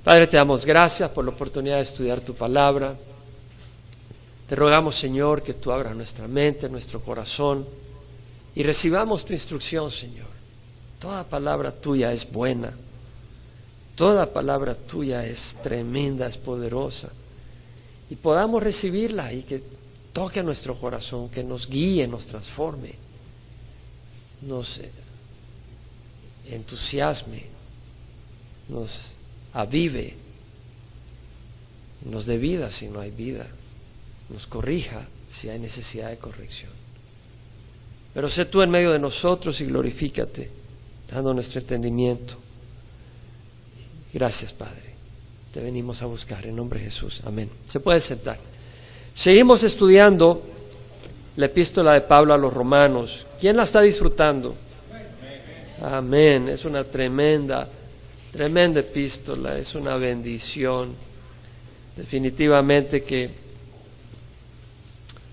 Padre, te damos gracias por la oportunidad de estudiar tu palabra. Te rogamos, Señor, que tú abras nuestra mente, nuestro corazón y recibamos tu instrucción, Señor. Toda palabra tuya es buena. Toda palabra tuya es tremenda, es poderosa. Y podamos recibirla y que toque nuestro corazón, que nos guíe, nos transforme, nos entusiasme, nos avive, nos dé vida si no hay vida, nos corrija si hay necesidad de corrección. Pero sé tú en medio de nosotros y glorifícate, dando nuestro entendimiento. Gracias, Padre. Te venimos a buscar en nombre de Jesús. Amén. Se puede sentar. Seguimos estudiando la epístola de Pablo a los Romanos. ¿Quién la está disfrutando? Amén. Es una tremenda epístola, es una bendición. Definitivamente que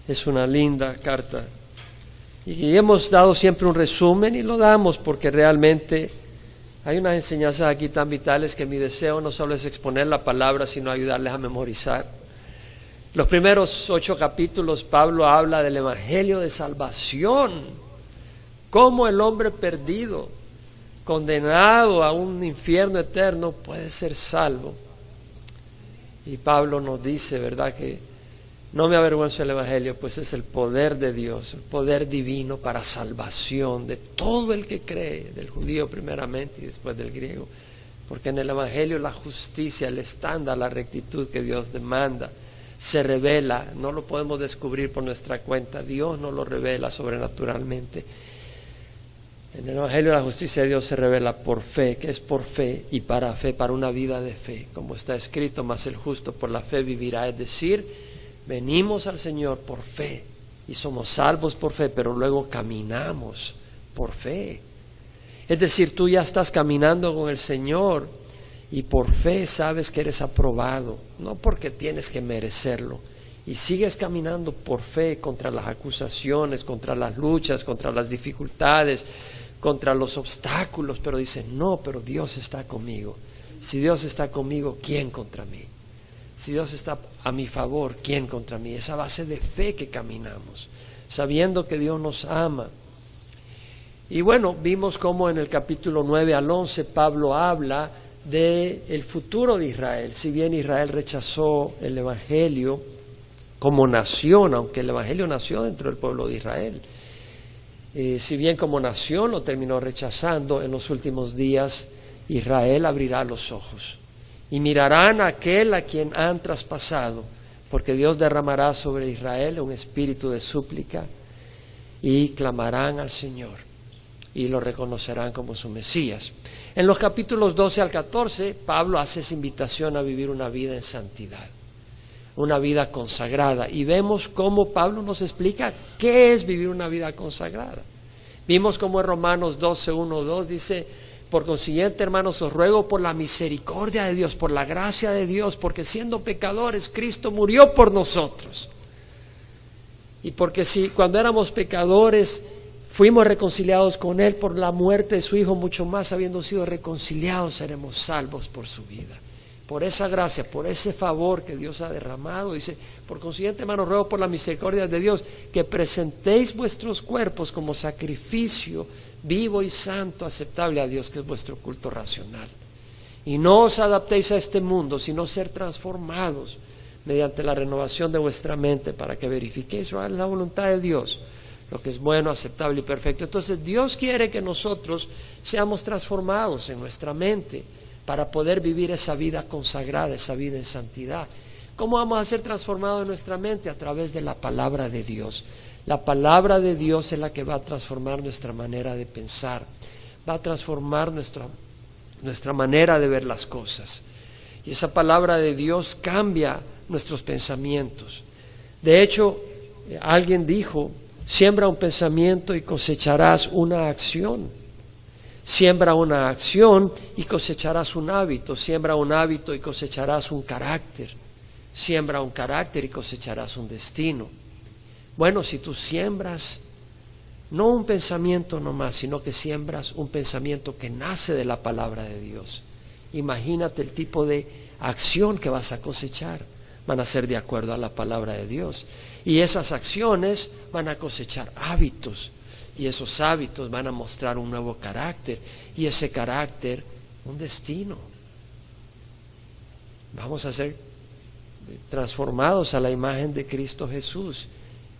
es una linda carta. Y hemos dado siempre un resumen y lo damos porque realmente hay unas enseñanzas aquí tan vitales que mi deseo no solo es exponer la palabra, sino ayudarles a memorizar. Los primeros 8 capítulos Pablo habla del evangelio de salvación, cómo el hombre perdido, condenado a un infierno eterno, puede ser salvo. Y Pablo nos dice, ¿verdad?, que no me avergüenzo del evangelio, pues es el poder de Dios, el poder divino para salvación de todo el que cree, del judío primeramente y después del griego. Porque en el evangelio la justicia, el estándar, la rectitud que Dios demanda se revela, no lo podemos descubrir por nuestra cuenta, Dios nos lo revela sobrenaturalmente. En el evangelio la justicia de Dios se revela por fe, que es por fe y para fe, para una vida de fe, como está escrito, mas el justo por la fe vivirá. Es decir, venimos al Señor por fe y somos salvos por fe, pero luego caminamos por fe. Es decir, tú ya estás caminando con el Señor y por fe sabes que eres aprobado, no porque tienes que merecerlo. Y sigues caminando por fe contra las acusaciones, contra las luchas, contra las dificultades, contra los obstáculos, pero dices, no, pero Dios está conmigo. Si Dios está conmigo, ¿quién contra mí? Si Dios está a mi favor, ¿quién contra mí? Esa base de fe que caminamos, sabiendo que Dios nos ama. Y bueno, vimos cómo en el capítulo 9 al 11 Pablo habla del futuro de Israel. Si bien Israel rechazó el evangelio como nación, aunque el evangelio nació dentro del pueblo de Israel, si bien como nación lo terminó rechazando, en los últimos días Israel abrirá los ojos y mirarán a aquel a quien han traspasado, porque Dios derramará sobre Israel un espíritu de súplica y clamarán al Señor y lo reconocerán como su Mesías. En los capítulos 12 al 14 Pablo hace esa invitación a vivir una vida en santidad, una vida consagrada, y vemos cómo Pablo nos explica qué es vivir una vida consagrada. Vimos cómo en Romanos 12, 1, 2 dice: por consiguiente, hermanos, os ruego por la misericordia de Dios, por la gracia de Dios, porque siendo pecadores, Cristo murió por nosotros. Y porque si cuando éramos pecadores fuimos reconciliados con Él por la muerte de su Hijo, mucho más habiendo sido reconciliados seremos salvos por su vida. Por esa gracia, por ese favor que Dios ha derramado, dice: por consiguiente, hermanos, ruego por la misericordia de Dios que presentéis vuestros cuerpos como sacrificio vivo y santo, aceptable a Dios, que es vuestro culto racional. Y no os adaptéis a este mundo, sino ser transformados mediante la renovación de vuestra mente, para que verifiquéis cuál es la voluntad de Dios, lo que es bueno, aceptable y perfecto. Entonces Dios quiere que nosotros seamos transformados en nuestra mente para poder vivir esa vida consagrada, esa vida en santidad. ¿Cómo vamos a ser transformados en nuestra mente? A través de la palabra de Dios. La palabra de Dios es la que va a transformar nuestra manera de pensar, va a transformar nuestra manera de ver las cosas. Y esa palabra de Dios cambia nuestros pensamientos. De hecho, alguien dijo: siembra un pensamiento y cosecharás una acción. Siembra una acción y cosecharás un hábito. Siembra un hábito y cosecharás un carácter. Siembra un carácter y cosecharás un destino. Bueno, si tú siembras no un pensamiento nomás, sino que siembras un pensamiento que nace de la palabra de Dios imagínate el tipo de acción que vas a cosechar. Van a ser de acuerdo a la palabra de Dios. Y esas acciones van a cosechar hábitos. Y esos hábitos van a mostrar un nuevo carácter. Y ese carácter, un destino. Vamos a ser transformados a la imagen de Cristo Jesús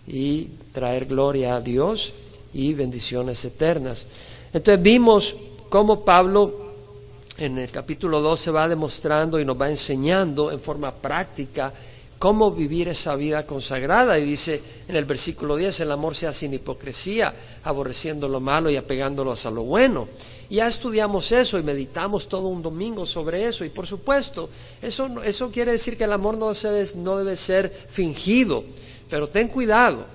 y traer gloria a Dios y bendiciones eternas. Entonces vimos cómo Pablo en el capítulo 12 va demostrando y nos va enseñando en forma práctica cómo vivir esa vida consagrada. Y dice en el versículo 10, el amor sea sin hipocresía, aborreciendo lo malo y apegándolos a lo bueno. Y ya estudiamos eso y meditamos todo un domingo sobre eso. Y por supuesto, eso quiere decir que el amor no debe ser fingido. Pero ten cuidado,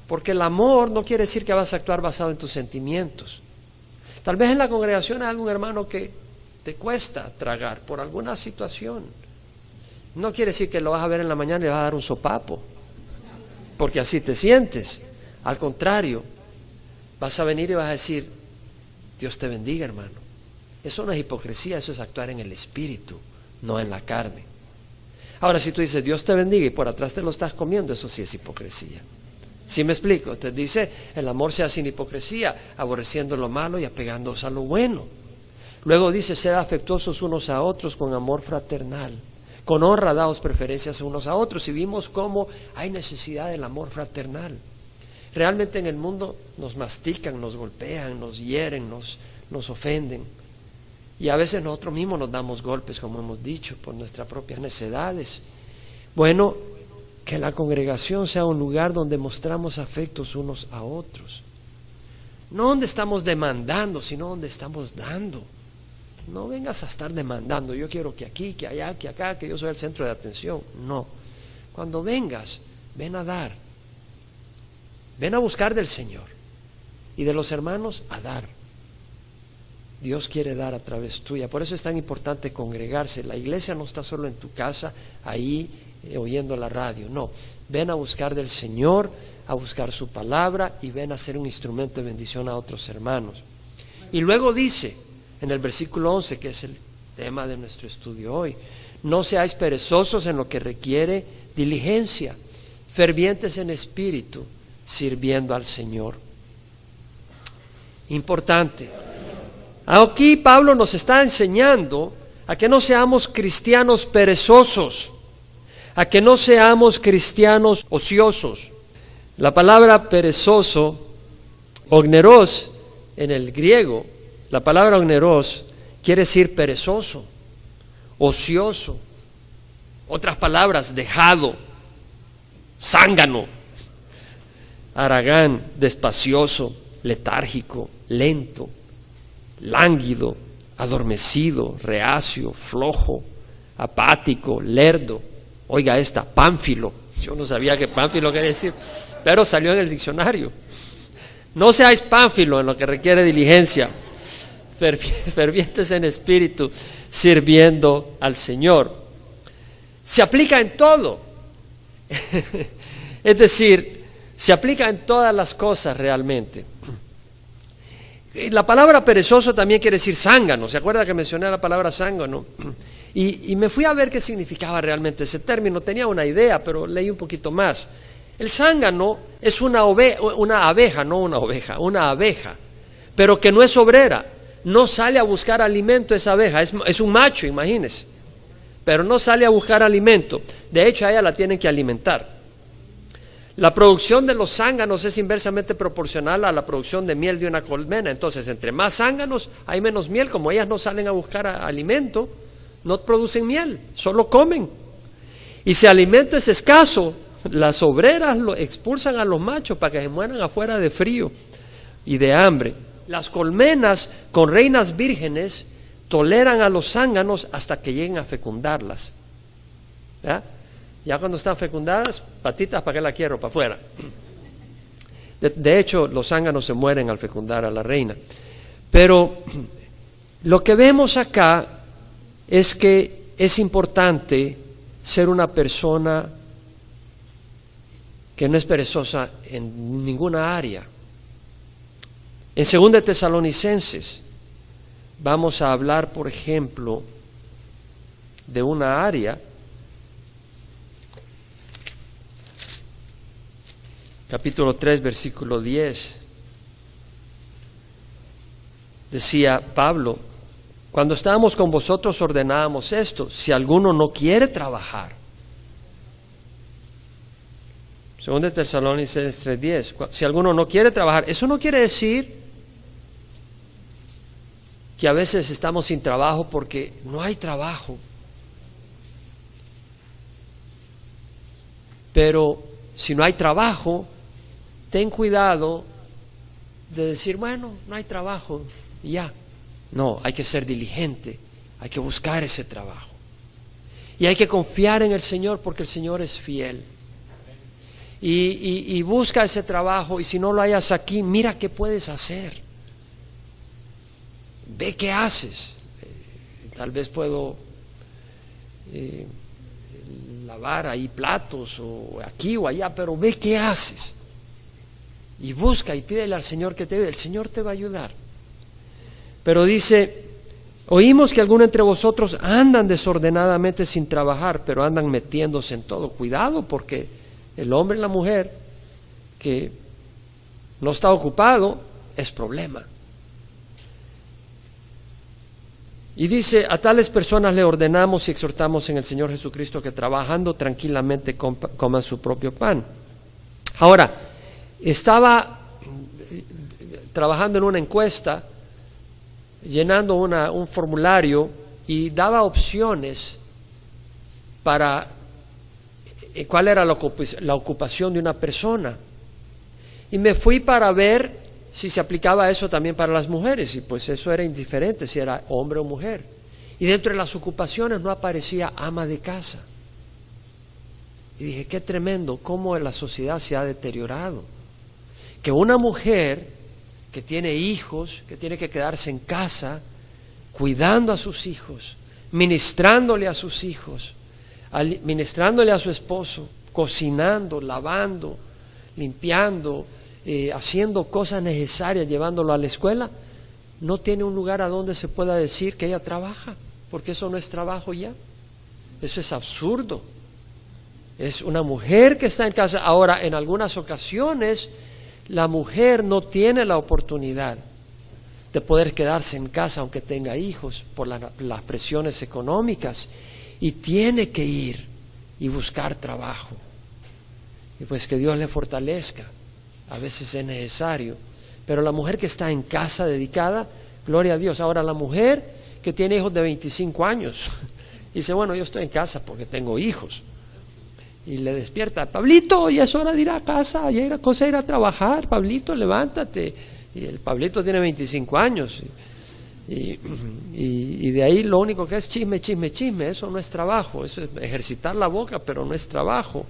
porque el amor no quiere decir que vas a actuar basado en tus sentimientos. Tal vez en la congregación hay algún hermano que te cuesta tragar por alguna situación. No quiere decir que lo vas a ver en la mañana y le vas a dar un sopapo, porque así te sientes. Al contrario, vas a venir y vas a decir, Dios te bendiga, hermano. Eso no es hipocresía, eso es actuar en el espíritu, no en la carne. Ahora, si tú dices, Dios te bendiga, y por atrás te lo estás comiendo, eso sí es hipocresía. ¿Sí me explico? Entonces dice, el amor sea sin hipocresía, aborreciendo lo malo y apegándose a lo bueno. Luego dice, sed afectuosos unos a otros con amor fraternal. Con honra daos preferencias unos a otros. Y vimos cómo hay necesidad del amor fraternal. Realmente en el mundo nos mastican, nos golpean, nos hieren, nos ofenden. Y a veces nosotros mismos nos damos golpes, como hemos dicho, por nuestras propias necedades. Bueno, que la congregación sea un lugar donde mostramos afectos unos a otros. No donde estamos demandando, sino donde estamos dando. No vengas a estar demandando, yo quiero que aquí, que allá, que acá, que yo soy el centro de atención. No. Cuando vengas, ven a dar. Ven a buscar del Señor. Y de los hermanos, a dar. Dios quiere dar a través tuya. Por eso es tan importante congregarse. La iglesia no está solo en tu casa, ahí oyendo la radio. No. Ven a buscar del Señor, a buscar su palabra y ven a ser un instrumento de bendición a otros hermanos. Y luego dice, en el versículo 11, que es el tema de nuestro estudio hoy, no seáis perezosos en lo que requiere diligencia, fervientes en espíritu, sirviendo al Señor. Importante. Aquí Pablo nos está enseñando a que no seamos cristianos perezosos, a que no seamos cristianos ociosos. La palabra perezoso, ogneros, en el griego, la palabra ogneros quiere decir perezoso, ocioso. Otras palabras, dejado, zángano, haragán, despacioso, letárgico, lento, lánguido, adormecido, reacio, flojo, apático, lerdo. Oiga esta, pánfilo. Yo no sabía que pánfilo quería decir, pero salió en el diccionario. No seáis pánfilo en lo que requiere diligencia, fervientes en espíritu, sirviendo al Señor. Se aplica en todo. Es decir, se aplica en todas las cosas realmente. La palabra perezoso también quiere decir zángano. ¿Se acuerda que mencioné la palabra zángano? Y me fui a ver qué significaba realmente ese término. Tenía una idea, pero leí un poquito más. El zángano es una abeja, pero que no es obrera. No sale a buscar alimento esa abeja, es un macho, imagínese. Pero no sale a buscar alimento. De hecho, a ella la tienen que alimentar. La producción de los zánganos es inversamente proporcional a la producción de miel de una colmena. Entonces, entre más zánganos, hay menos miel. Como ellas no salen a buscar alimento, no producen miel, solo comen. Y si el alimento es escaso, las obreras lo expulsan a los machos para que se mueran afuera de frío y de hambre. Las colmenas con reinas vírgenes toleran a los zánganos hasta que lleguen a fecundarlas. Ya cuando están fecundadas, patitas, ¿para qué la quiero? Para afuera. De hecho, los zánganos se mueren al fecundar a la reina. Pero lo que vemos acá es que es importante ser una persona que no es perezosa en ninguna área. En 2 Tesalonicenses vamos a hablar, por ejemplo, de una área. Capítulo 3, versículo 10. Decía Pablo: cuando estábamos con vosotros ordenábamos esto, si alguno no quiere trabajar. Según Tesalonicenses 3:10, si alguno no quiere trabajar, eso no quiere decir que a veces estamos sin trabajo porque no hay trabajo. Pero si no hay trabajo, ten cuidado de decir, bueno, no hay trabajo, y ya. No, hay que ser diligente, hay que buscar ese trabajo. Y hay que confiar en el Señor porque el Señor es fiel. Y busca ese trabajo, y si no lo hayas aquí, mira qué puedes hacer. Ve qué haces. Tal vez puedo lavar ahí platos, o aquí o allá, pero ve qué haces. Y busca y pídele al Señor que te ayude. El Señor te va a ayudar. Pero dice: oímos que algunos entre vosotros andan desordenadamente sin trabajar, pero andan metiéndose en todo. Cuidado, porque el hombre y la mujer que no está ocupado es problema. Y dice: a tales personas le ordenamos y exhortamos en el Señor Jesucristo que trabajando tranquilamente coman su propio pan. Ahora, estaba trabajando en una encuesta, llenando un formulario, y daba opciones para cuál era la ocupación de una persona. Y me fui para ver si se aplicaba eso también para las mujeres, y pues eso era indiferente si era hombre o mujer. Y dentro de las ocupaciones no aparecía ama de casa. Y dije: qué tremendo, cómo la sociedad se ha deteriorado. Que una mujer que tiene hijos, que tiene que quedarse en casa, cuidando a sus hijos, ministrándole a sus hijos, ministrándole a su esposo, cocinando, lavando, limpiando, haciendo cosas necesarias, llevándolo a la escuela, no tiene un lugar a donde se pueda decir que ella trabaja, porque eso no es trabajo ya. Eso es absurdo. Es una mujer que está en casa. Ahora, en algunas ocasiones, la mujer no tiene la oportunidad de poder quedarse en casa aunque tenga hijos por las presiones económicas, y tiene que ir y buscar trabajo. Y pues que Dios le fortalezca. A veces es necesario, pero la mujer que está en casa dedicada, gloria a Dios. Ahora, la mujer que tiene hijos de 25 años dice: bueno, yo estoy en casa porque tengo hijos, y le despierta: Pablito, ya es hora de ir a casa, ya era cosa de ir a trabajar, Pablito, levántate. Y el Pablito tiene 25 años, y de ahí lo único que es chisme, chisme, chisme. Eso no es trabajo, eso es ejercitar la boca, pero no es trabajo.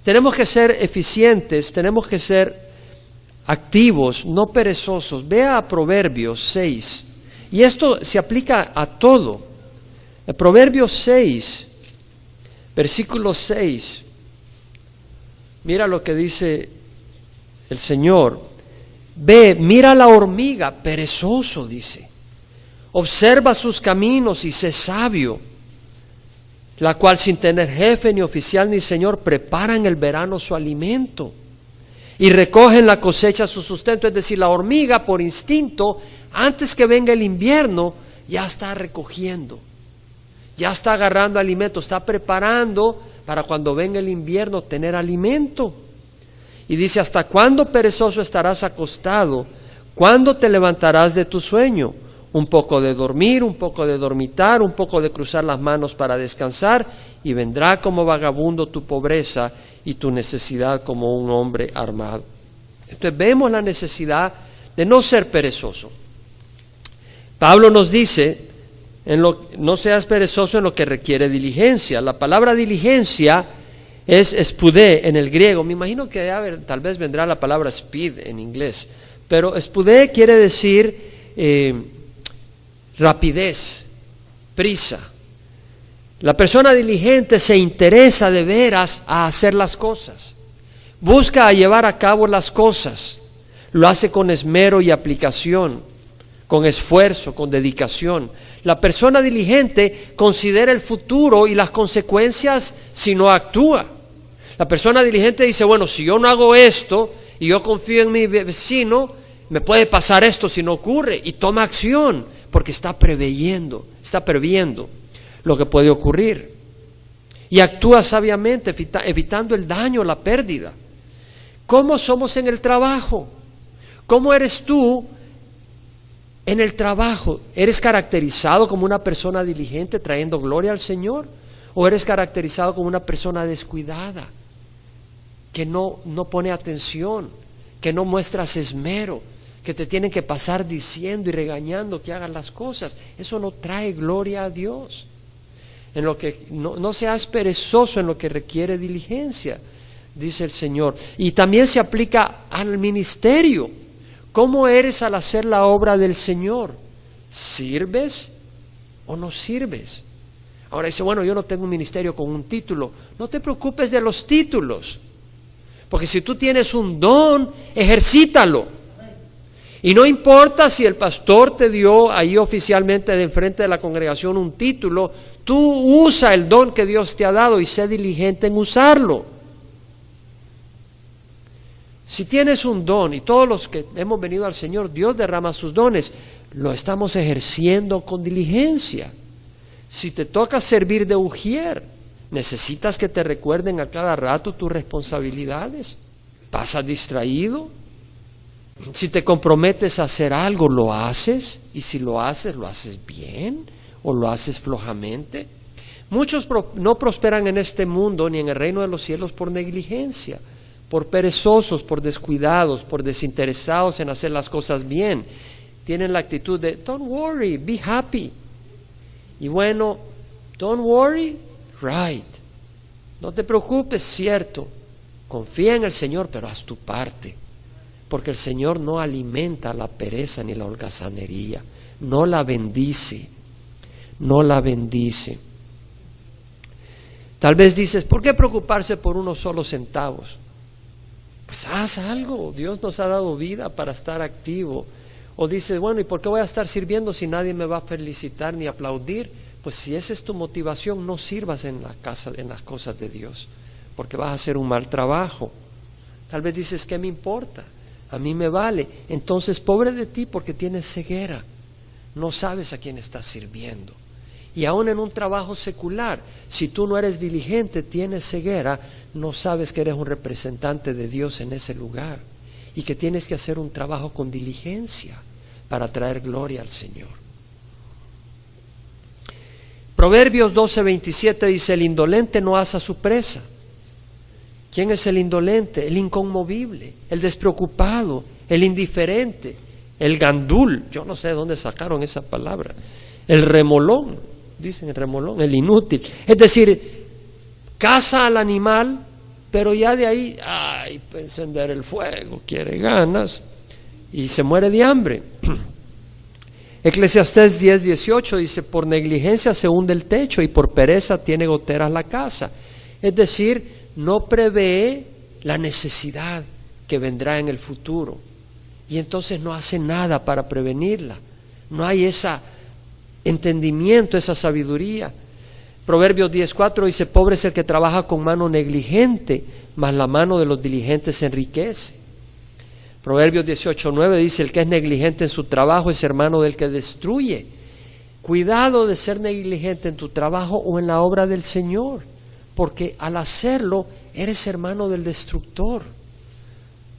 Tenemos que ser eficientes, tenemos que ser activos, no perezosos. Vea a Proverbios 6, y esto se aplica a todo. El Proverbios 6, versículo 6, mira lo que dice el Señor. Ve, mira la hormiga, perezoso, dice. Observa sus caminos y sé sabio, la cual sin tener jefe, ni oficial, ni señor, prepara en el verano su alimento y recoge en la cosecha su sustento. Es decir, la hormiga por instinto, antes que venga el invierno, ya está recogiendo, ya está agarrando alimento, está preparando para cuando venga el invierno tener alimento. Y dice: ¿hasta cuándo, perezoso, estarás acostado? ¿Cuándo te levantarás de tu sueño? Un poco de dormir, un poco de dormitar, un poco de cruzar las manos para descansar, y vendrá como vagabundo tu pobreza y tu necesidad como un hombre armado. Entonces vemos la necesidad de no ser perezoso. Pablo nos dice: no seas perezoso en lo que requiere diligencia. La palabra diligencia es spudé en el griego. Me imagino que tal vez vendrá la palabra speed en inglés, pero spudé quiere decir rapidez, prisa. La persona diligente se interesa de veras a hacer las cosas, busca a llevar a cabo las cosas, lo hace con esmero y aplicación, con esfuerzo, con dedicación. La persona diligente considera el futuro y las consecuencias si no actúa. La persona diligente dice, bueno, si yo no hago esto y yo confío en mi vecino, me puede pasar esto si no ocurre, y toma acción porque está previendo lo que puede ocurrir. Y actúa sabiamente, evitando el daño, la pérdida. ¿Cómo somos en el trabajo? ¿Cómo eres tú en el trabajo? ¿Eres caracterizado como una persona diligente trayendo gloria al Señor? ¿O eres caracterizado como una persona descuidada, que no pone atención, que no muestras esmero, que te tienen que pasar diciendo y regañando que hagas las cosas? Eso no trae gloria a Dios. En lo que no seas perezoso en lo que requiere diligencia, dice el Señor. Y también se aplica al ministerio. ¿Cómo eres al hacer la obra del Señor? ¿Sirves o no sirves? Ahora dice, bueno, yo no tengo un ministerio con un título. No te preocupes de los títulos, porque si tú tienes un don, ejercítalo. Y no importa si el pastor te dio ahí oficialmente de enfrente de la congregación un título, tú usa el don que Dios te ha dado y sé diligente en usarlo. Si tienes un don, y todos los que hemos venido al Señor, Dios derrama sus dones, lo estamos ejerciendo con diligencia. Si te toca servir de ujier, necesitas que te recuerden a cada rato tus responsabilidades. ¿Pasas distraído? Si te comprometes a hacer algo, ¿lo haces? Y si lo haces bien o lo haces flojamente. Muchos no prosperan en este mundo ni en el reino de los cielos por negligencia, por perezosos, por descuidados, por desinteresados en hacer las cosas bien. Tienen la actitud de don't worry, be happy. Y bueno, don't worry, right. No te preocupes, cierto. Confía en el Señor, pero haz tu parte. Porque el Señor no alimenta la pereza ni la holgazanería, no la bendice, no la bendice. Tal vez dices, ¿por qué preocuparse por unos solos centavos? Pues haz algo, Dios nos ha dado vida para estar activo. O dices, bueno, ¿y por qué voy a estar sirviendo si nadie me va a felicitar ni aplaudir? Pues si esa es tu motivación, no sirvas en la casa, en las cosas de Dios, porque vas a hacer un mal trabajo. Tal vez dices, ¿qué me importa? A mí me vale. Entonces, pobre de ti porque tienes ceguera. No sabes a quién estás sirviendo. Y aún en un trabajo secular, si tú no eres diligente, tienes ceguera, no sabes que eres un representante de Dios en ese lugar y que tienes que hacer un trabajo con diligencia para traer gloria al Señor. Proverbios 12:27 dice, el indolente no asa su presa. ¿Quién es el indolente? El inconmovible, el despreocupado, el indiferente, el gandul. Yo no sé de dónde sacaron esa palabra. El remolón, dicen el remolón, el inútil. Es decir, caza al animal, pero ya de ahí, para encender el fuego, quiere ganas y se muere de hambre. Eclesiastés 10:18 dice, por negligencia se hunde el techo y por pereza tiene goteras la casa. Es decir, no prevé la necesidad que vendrá en el futuro y entonces no hace nada para prevenirla. No hay ese entendimiento, esa sabiduría. Proverbios 10:4 dice, pobre es el que trabaja con mano negligente, mas la mano de los diligentes se enriquece. Proverbios 18:9 dice, el que es negligente en su trabajo es hermano del que destruye. Cuidado de ser negligente en tu trabajo o en la obra del Señor, porque al hacerlo eres hermano del destructor.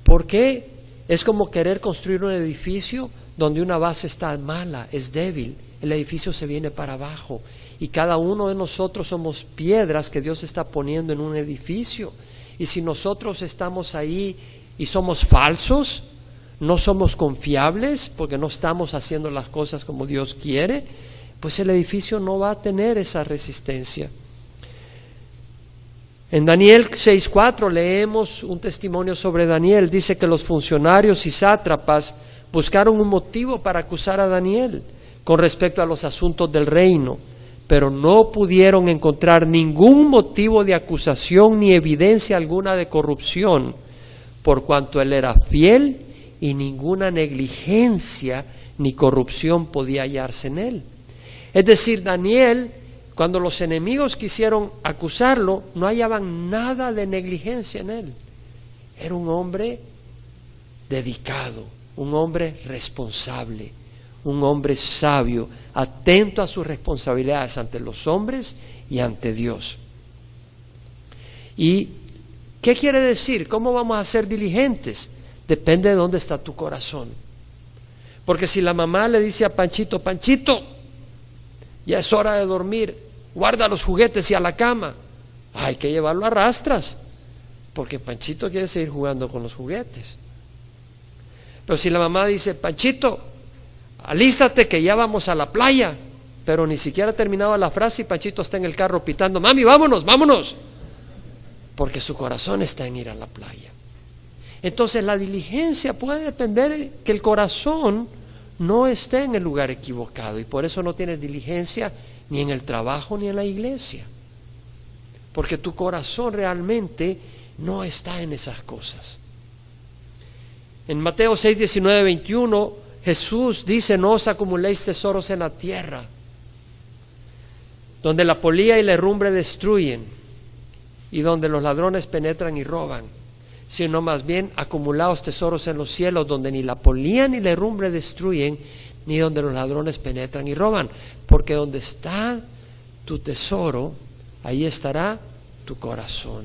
¿Por qué? Es como querer construir un edificio donde una base está mala, es débil, el edificio se viene para abajo y cada uno de nosotros somos piedras que Dios está poniendo en un edificio, y si nosotros estamos ahí y somos falsos, no somos confiables porque no estamos haciendo las cosas como Dios quiere, pues el edificio no va a tener esa resistencia. En Daniel 6:4 leemos un testimonio sobre Daniel. Dice que los funcionarios y sátrapas buscaron un motivo para acusar a Daniel con respecto a los asuntos del reino, pero no pudieron encontrar ningún motivo de acusación ni evidencia alguna de corrupción, por cuanto él era fiel y ninguna negligencia ni corrupción podía hallarse en él. Es decir, Daniel, cuando los enemigos quisieron acusarlo, no hallaban nada de negligencia en él. Era un hombre dedicado, un hombre responsable, un hombre sabio, atento a sus responsabilidades ante los hombres y ante Dios. ¿Y qué quiere decir? ¿Cómo vamos a ser diligentes? Depende de dónde está tu corazón. Porque si la mamá le dice a Panchito, Panchito, ya es hora de dormir, guarda los juguetes y a la cama, hay que llevarlo a rastras, porque Panchito quiere seguir jugando con los juguetes. Pero si la mamá dice, Panchito, alístate que ya vamos a la playa, pero ni siquiera ha terminado la frase y Panchito está en el carro pitando, mami, vámonos, vámonos, porque su corazón está en ir a la playa. Entonces la diligencia puede depender de que el corazón no esté en el lugar equivocado, y por eso no tienes diligencia ni en el trabajo ni en la iglesia, porque tu corazón realmente no está en esas cosas. En Mateo 6, 19, 21, Jesús dice, no os acumuléis tesoros en la tierra, donde la polilla y la herrumbre destruyen, y donde los ladrones penetran y roban, sino más bien acumulaos tesoros en los cielos, donde ni la polilla ni la herrumbre destruyen, ni donde los ladrones penetran y roban, porque donde está tu tesoro, ahí estará tu corazón.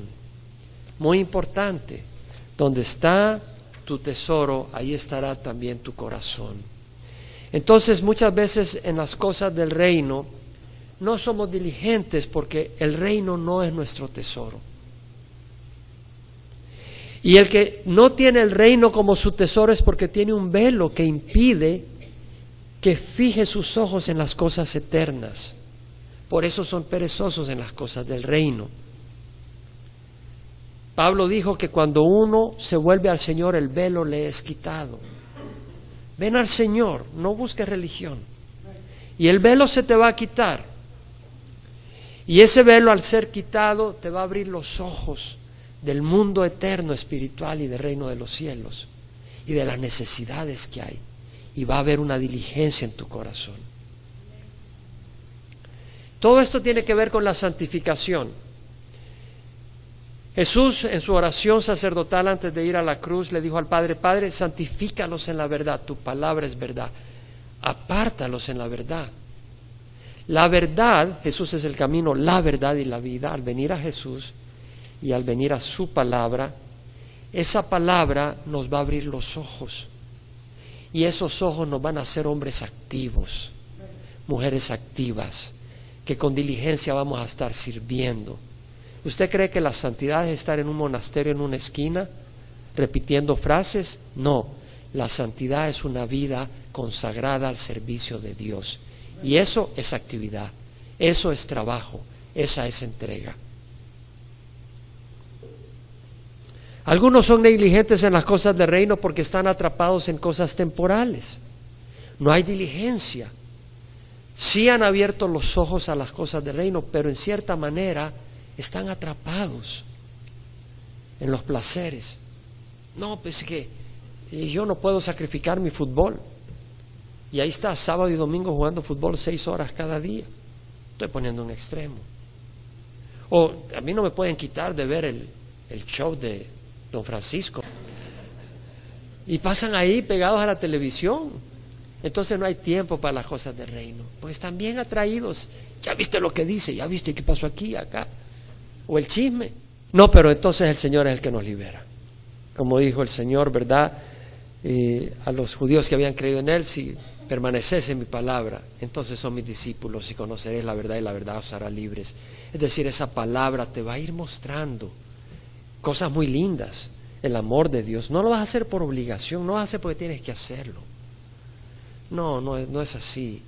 Muy importante, donde está tu tesoro, ahí estará también tu corazón. Entonces, muchas veces en las cosas del reino no somos diligentes porque el reino no es nuestro tesoro. Y el que no tiene el reino como su tesoro es porque tiene un velo que impide que fije sus ojos en las cosas eternas. Por eso son perezosos en las cosas del reino. Pablo dijo que cuando uno se vuelve al Señor, el velo le es quitado. Ven al Señor, no busques religión. Y el velo se te va a quitar. Y ese velo, al ser quitado, te va a abrir los ojos del mundo eterno espiritual y del reino de los cielos y de las necesidades que hay, y va a haber una diligencia en tu corazón. Todo esto tiene que ver con la santificación. Jesús, en su oración sacerdotal antes de ir a la cruz, le dijo al Padre, Padre, santifícalos en la verdad, tu palabra es verdad, apártalos en la verdad. La verdad, Jesús es el camino, la verdad y la vida. Al venir a Jesús y al venir a su palabra, esa palabra nos va a abrir los ojos, y esos ojos nos van a hacer hombres activos, mujeres activas, que con diligencia vamos a estar sirviendo. ¿Usted cree que la santidad es estar en un monasterio en una esquina repitiendo frases? No, la santidad es una vida consagrada al servicio de Dios, y eso es actividad, eso es trabajo, esa es entrega. Algunos son negligentes en las cosas del reino porque están atrapados en cosas temporales. No hay diligencia. Sí han abierto los ojos a las cosas del reino, pero en cierta manera están atrapados en los placeres. No, pues que yo no puedo sacrificar mi fútbol. Y ahí está, sábado y domingo jugando fútbol 6 horas cada día. Estoy poniendo un extremo. O a mí no me pueden quitar de ver el show de Don Francisco. Y pasan ahí pegados a la televisión. Entonces no hay tiempo para las cosas del reino, porque están bien atraídos. Ya viste lo que dice, ya viste qué pasó aquí, acá. O el chisme. No, pero entonces el Señor es el que nos libera. Como dijo el Señor, ¿verdad? A los judíos que habían creído en Él, si permaneces en mi palabra, entonces son mis discípulos y conoceréis la verdad y la verdad os hará libres. Es decir, esa palabra te va a ir mostrando cosas muy lindas, el amor de Dios. No lo vas a hacer por obligación, no lo vas a hacer porque tienes que hacerlo. No es así.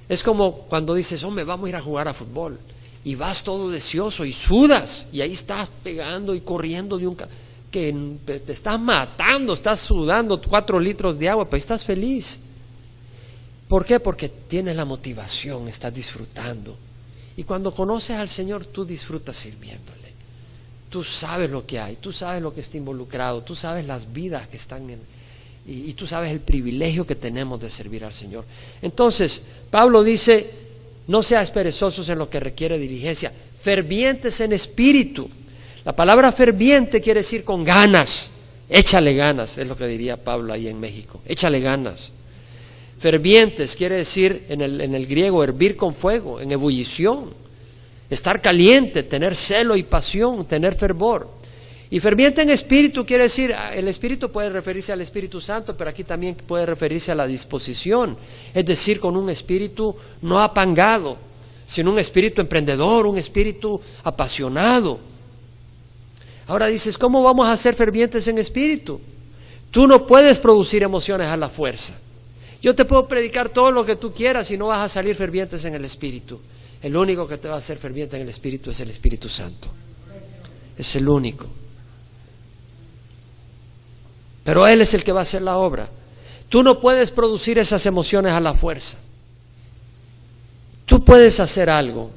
Es como cuando dices, hombre, vamos a ir a jugar a fútbol, y vas todo deseoso y sudas, y ahí estás pegando y corriendo de que te estás matando, estás sudando 4 litros de agua, pero estás feliz. ¿Por qué? Porque tienes la motivación, estás disfrutando. Y cuando conoces al Señor, tú disfrutas sirviéndole. Tú sabes lo que hay, tú sabes lo que está involucrado, tú sabes las vidas que están Y tú sabes el privilegio que tenemos de servir al Señor. Entonces, Pablo dice, no seas perezosos en lo que requiere diligencia, fervientes en espíritu. La palabra ferviente quiere decir con ganas, échale ganas, es lo que diría Pablo ahí en México, échale ganas. Fervientes quiere decir en el griego hervir con fuego, en ebullición, estar caliente, tener celo y pasión, tener fervor. Y ferviente en espíritu quiere decir, el espíritu puede referirse al Espíritu Santo, pero aquí también puede referirse a la disposición, es decir, con un espíritu no apangado, sino un espíritu emprendedor, un espíritu apasionado. Ahora dices, ¿cómo vamos a ser fervientes en espíritu? Tú no puedes producir emociones a la fuerza. Yo te puedo predicar todo lo que tú quieras y no vas a salir fervientes en el espíritu. El único que te va a hacer ferviente en el espíritu es el Espíritu Santo. Es el único. Pero Él es el que va a hacer la obra. Tú no puedes producir esas emociones a la fuerza. Tú puedes hacer algo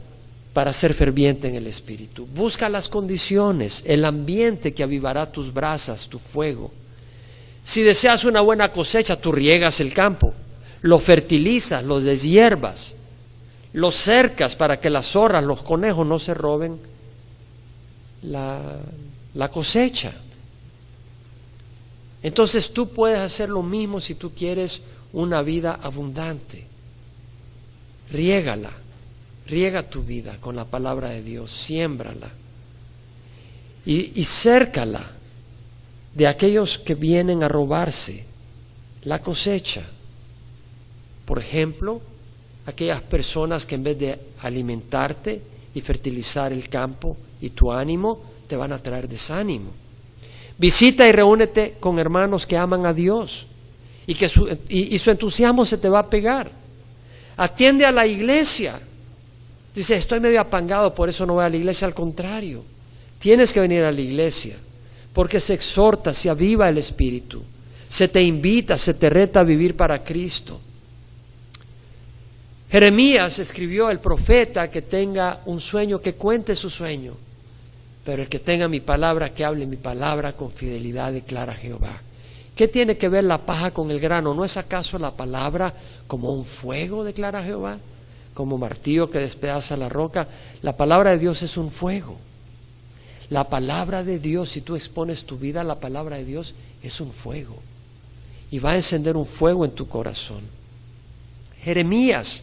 para ser ferviente en el espíritu. Busca las condiciones, el ambiente que avivará tus brasas, tu fuego. Si deseas una buena cosecha, tú riegas el campo, lo fertilizas, lo deshierbas, lo cercas para que las zorras, los conejos no se roben la cosecha. Entonces tú puedes hacer lo mismo si tú quieres una vida abundante. Riégala, riega tu vida con la palabra de Dios, siémbrala y cércala de aquellos que vienen a robarse la cosecha. Por ejemplo, aquellas personas que en vez de alimentarte y fertilizar el campo y tu ánimo, te van a traer desánimo. Visita y reúnete con hermanos que aman a Dios y que su entusiasmo se te va a pegar. Atiende a la iglesia. Dice, estoy medio apangado, por eso no voy a la iglesia. Al contrario, tienes que venir a la iglesia porque se exhorta, se aviva el espíritu, se te invita, se te reta a vivir para Cristo. Jeremías escribió, el profeta que tenga un sueño, que cuente su sueño. Pero el que tenga mi palabra, que hable mi palabra con fidelidad, declara Jehová. ¿Qué tiene que ver la paja con el grano? ¿No es acaso la palabra como un fuego, declara Jehová? Como martillo que despedaza la roca. La palabra de Dios es un fuego. La palabra de Dios, si tú expones tu vida a la palabra de Dios, es un fuego. Y va a encender un fuego en tu corazón. Jeremías,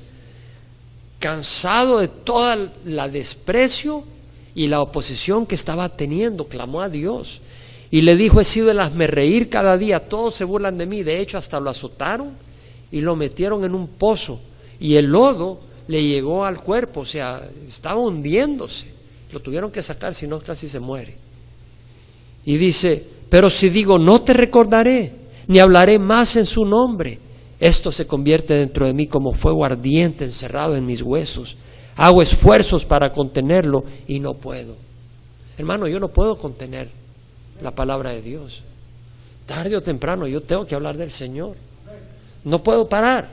cansado de toda la desprecio y la oposición que estaba teniendo, clamó a Dios y le dijo, he sido el hazmerreír cada día, todos se burlan de mí. De hecho, hasta lo azotaron y lo metieron en un pozo y el lodo le llegó al cuerpo, o sea, estaba hundiéndose, lo tuvieron que sacar, si no casi se muere. Y dice, pero si digo, no te recordaré, ni hablaré más en su nombre, esto se convierte dentro de mí como fuego ardiente encerrado en mis huesos. Hago esfuerzos para contenerlo y no puedo. Hermano, yo no puedo contener la palabra de Dios. Tarde o temprano yo tengo que hablar del Señor. No puedo parar.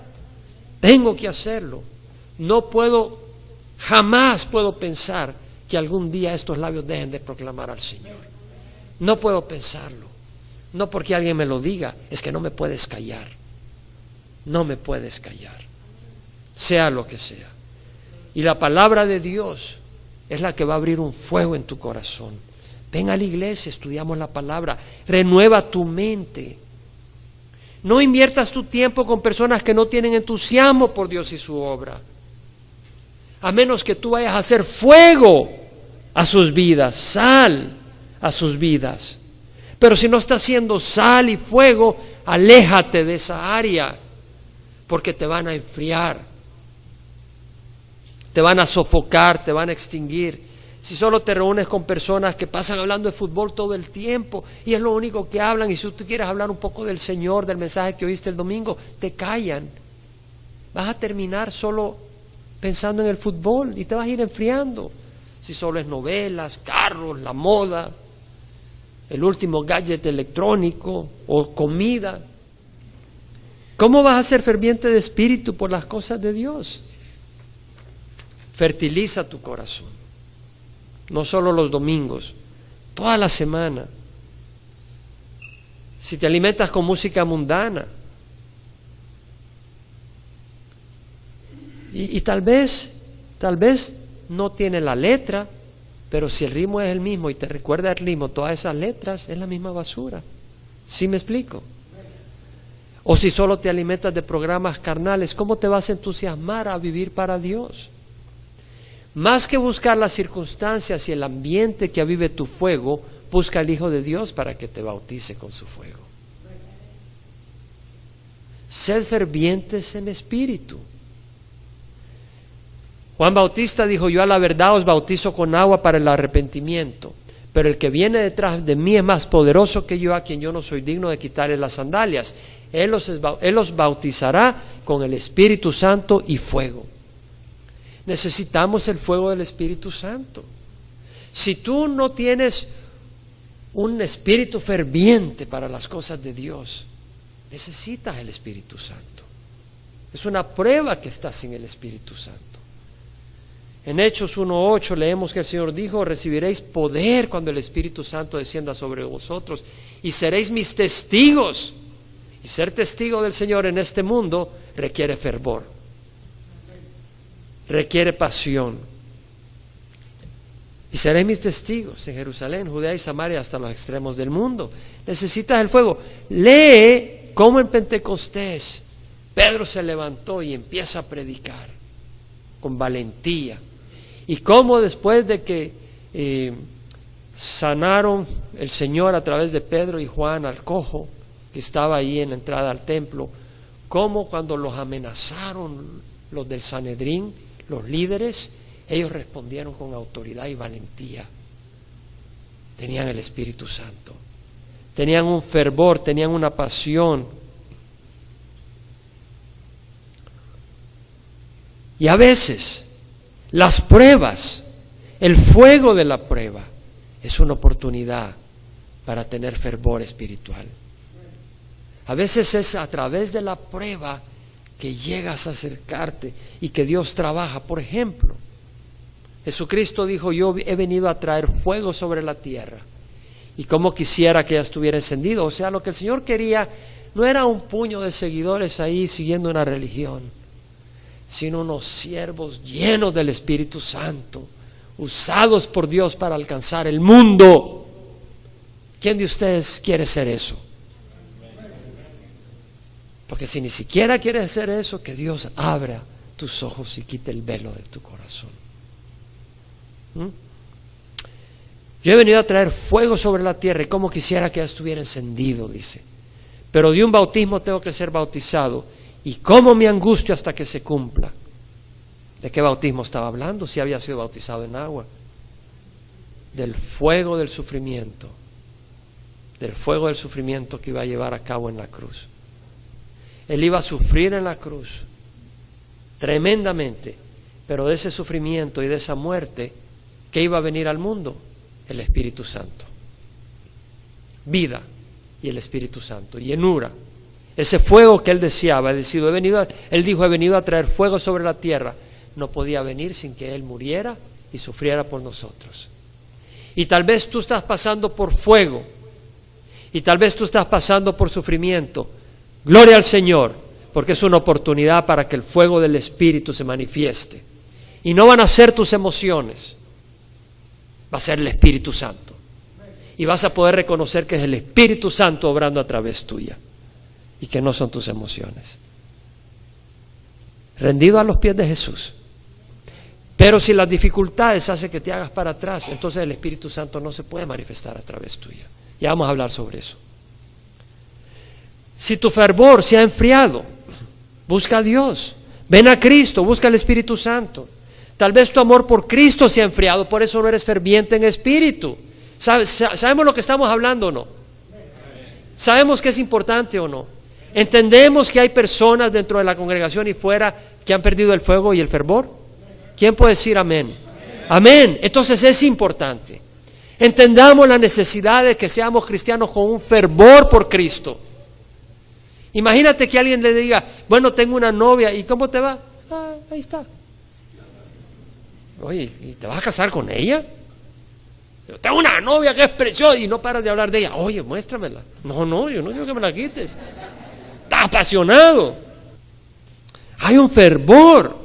Tengo que hacerlo. No puedo, jamás puedo pensar que algún día estos labios dejen de proclamar al Señor. No puedo pensarlo. No porque alguien me lo diga, es que no me puedes callar. No me puedes callar. Sea lo que sea. Y la palabra de Dios es la que va a abrir un fuego en tu corazón. Ven a la iglesia, estudiamos la palabra, renueva tu mente. No inviertas tu tiempo con personas que no tienen entusiasmo por Dios y su obra. A menos que tú vayas a hacer fuego a sus vidas, sal a sus vidas. Pero si no estás haciendo sal y fuego, aléjate de esa área, porque te van a enfriar. Te van a sofocar, te van a extinguir. Si solo te reúnes con personas que pasan hablando de fútbol todo el tiempo y es lo único que hablan, y si tú quieres hablar un poco del Señor, del mensaje que oíste el domingo, te callan. Vas a terminar solo pensando en el fútbol y te vas a ir enfriando. Si solo es novelas, carros, la moda, el último gadget electrónico o comida. ¿Cómo vas a ser ferviente de espíritu por las cosas de Dios? Fertiliza tu corazón, no solo los domingos, toda la semana. si te alimentas con música mundana. Y tal vez no tiene la letra, pero si el ritmo es el mismo y te recuerda el ritmo, todas esas letras, es la misma basura. ¿Sí me explico? O si solo te alimentas de programas carnales, ¿cómo te vas a entusiasmar a vivir para Dios? Más que buscar las circunstancias y el ambiente que avive tu fuego, busca al Hijo de Dios para que te bautice con su fuego. Sed fervientes en espíritu. Juan Bautista dijo: yo a la verdad os bautizo con agua para el arrepentimiento, pero el que viene detrás de mí es más poderoso que yo, a quien yo no soy digno de quitarle las sandalias. Él los bautizará con el Espíritu Santo y fuego. Necesitamos el fuego del Espíritu Santo. Si tú no tienes un espíritu ferviente para las cosas de Dios, necesitas el Espíritu Santo. Es una prueba que estás sin el Espíritu Santo. En Hechos 1:8 leemos que el Señor dijo: recibiréis poder cuando el Espíritu Santo descienda sobre vosotros y seréis mis testigos. Y ser testigo del Señor en este mundo requiere fervor, requiere pasión. Y seréis mis testigos en Jerusalén, Judea y Samaria, hasta los extremos del mundo. Necesitas el fuego. Lee cómo en Pentecostés Pedro se levantó y empieza a predicar con valentía. Y cómo después de que sanaron el Señor a través de Pedro y Juan al cojo que estaba ahí en la entrada al templo, cómo cuando los amenazaron los del Sanedrín, los líderes, ellos respondieron con autoridad y valentía. Tenían el Espíritu Santo, tenían un fervor, tenían una pasión. Y a veces las pruebas, el fuego de la prueba, es una oportunidad para tener fervor espiritual. A veces es a través de la prueba que llegas a acercarte y que Dios trabaja. Por ejemplo, Jesucristo dijo: yo he venido a traer fuego sobre la tierra, y como quisiera que ya estuviera encendido. O sea, lo que el Señor quería no era un puño de seguidores ahí siguiendo una religión, sino unos siervos llenos del Espíritu Santo, usados por Dios para alcanzar el mundo. ¿Quién de ustedes quiere ser eso? Porque si ni siquiera quieres hacer eso, que Dios abra tus ojos y quite el velo de tu corazón. Yo he venido a traer fuego sobre la tierra, y como quisiera que ya estuviera encendido, dice. Pero de un bautismo tengo que ser bautizado, y cómo me angustio hasta que se cumpla. ¿De qué bautismo estaba hablando? Si había sido bautizado en agua. Del fuego del sufrimiento. Del fuego del sufrimiento que iba a llevar a cabo en la cruz. Él iba a sufrir en la cruz tremendamente, pero de ese sufrimiento y de esa muerte, ¿qué iba a venir al mundo? El Espíritu Santo. Vida y el Espíritu Santo, llenura. Ese fuego que él deseaba, él dijo: he venido a traer fuego sobre la tierra. No podía venir sin que él muriera y sufriera por nosotros. Y tal vez tú estás pasando por fuego, y tal vez tú estás pasando por sufrimiento. Gloria al Señor, porque es una oportunidad para que el fuego del Espíritu se manifieste. Y no van a ser tus emociones, va a ser el Espíritu Santo. Y vas a poder reconocer que es el Espíritu Santo obrando a través tuya, y que no son tus emociones. Rendido a los pies de Jesús. Pero si las dificultades hacen que te hagas para atrás, entonces el Espíritu Santo no se puede manifestar a través tuya. Ya vamos a hablar sobre eso. Si tu fervor se ha enfriado, busca a Dios. Ven a Cristo, busca al Espíritu Santo. Tal vez tu amor por Cristo se ha enfriado, por eso no eres ferviente en espíritu. ¿Sabemos lo que estamos hablando o no? ¿Sabemos que es importante o no? ¿Entendemos que hay personas dentro de la congregación y fuera que han perdido el fuego y el fervor? ¿Quién puede decir amén? Amén. Entonces es importante. Entendamos la necesidad de que seamos cristianos con un fervor por Cristo. Imagínate que alguien le diga: bueno, tengo una novia, ¿y cómo te va? Ahí está. Oye, ¿y te vas a casar con ella? Yo tengo una novia que es preciosa y no paras de hablar de ella. Oye, muéstramela. No, yo no quiero que me la quites. Está apasionado. Hay un fervor.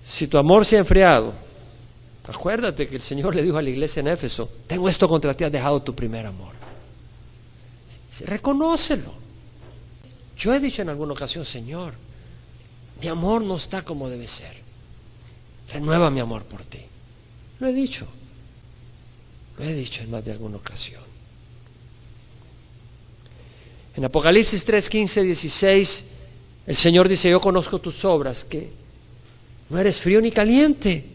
Si tu amor se ha enfriado, acuérdate que el Señor le dijo a la iglesia en Éfeso: tengo esto contra ti, has dejado tu primer amor. Reconócelo. Yo he dicho en alguna ocasión: Señor, mi amor no está como debe ser. Renueva mi amor por ti. Lo he dicho en más de alguna ocasión. En Apocalipsis 3, 15, 16, el Señor dice: yo conozco tus obras, que no eres frío ni caliente.